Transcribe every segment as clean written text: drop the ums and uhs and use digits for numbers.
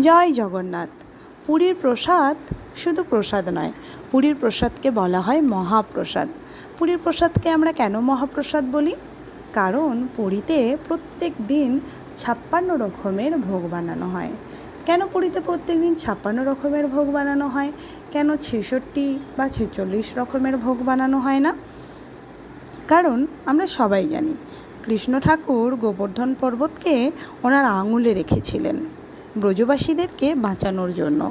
জয় জগন্নাথ। পুরীর প্রসাদ শুধু প্রসাদ নয়, পুরীর প্রসাদকে বলা হয় মহাপ্রসাদ। পুরীর প্রসাদকে আমরা কেন মহাপ্রসাদ বলি? কারণ পুরীতে প্রত্যেক দিন 56 রকমের ভোগ বানানো হয়। কেন পুরীতে প্রত্যেক দিন 56 রকমের ভোগ বানানো হয়? কেন 66 বা 46 রকমের ভোগ বানানো হয় না? কারণ আমরা সবাই জানি কৃষ্ণ ঠাকুর গোবর্ধন পর্বতকে ওনার আঙুলে রেখেছিলেন ব্রজবাসীদেরকে বাঁচানোর জন্য,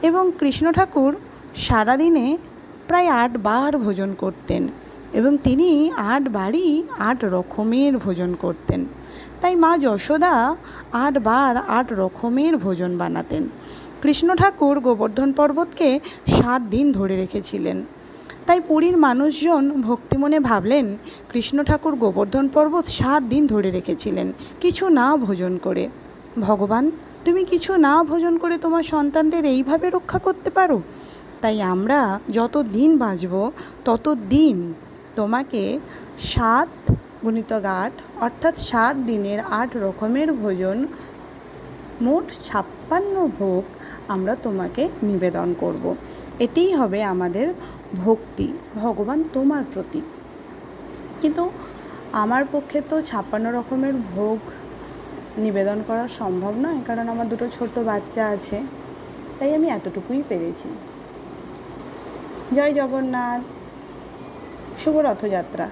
এবং কৃষ্ণ ঠাকুর সারাদিনে প্রায় 8 বার ভোজন করতেন, এবং তিনি 8 বারই 8 রকমের ভোজন করতেন। তাই মা যশোদা 8 বার 8 রকমের ভোজন বানাতেন। কৃষ্ণ ঠাকুর গোবর্ধন পর্বতকে 7 দিন ধরে রেখেছিলেন। তাই পুরীর মানুষজন ভক্তিমনে ভাবলেন কৃষ্ণ ঠাকুর গোবর্ধন পর্বত 7 দিন ধরে রেখেছিলেন কিছু না ভোজন করে। ভগবান, তুমি কিছু না ভোজন করে তোমার সন্তানদের এইভাবে রক্ষা করতে পারো? তাই আমরা যত দিন বাঁচব তত দিন তোমাকে 7 × 8 অর্থাৎ 7 দিনের 8 রকমের ভোজন, মোট 56 ভোগ আমরা তোমাকে নিবেদন করব। এটাই হবে আমাদের ভক্তি ভগবান তোমার প্রতি। কিন্তু আমার পক্ষে তো 56 রকমের ভোগ নিবেদন করা সম্ভব নয়, কারণ আমার 2 ছোট বাচ্চা আছে। তাই আমি এতটুকুই পেরেছি। জয় জগন্নাথ। শুভ রথযাত্রা।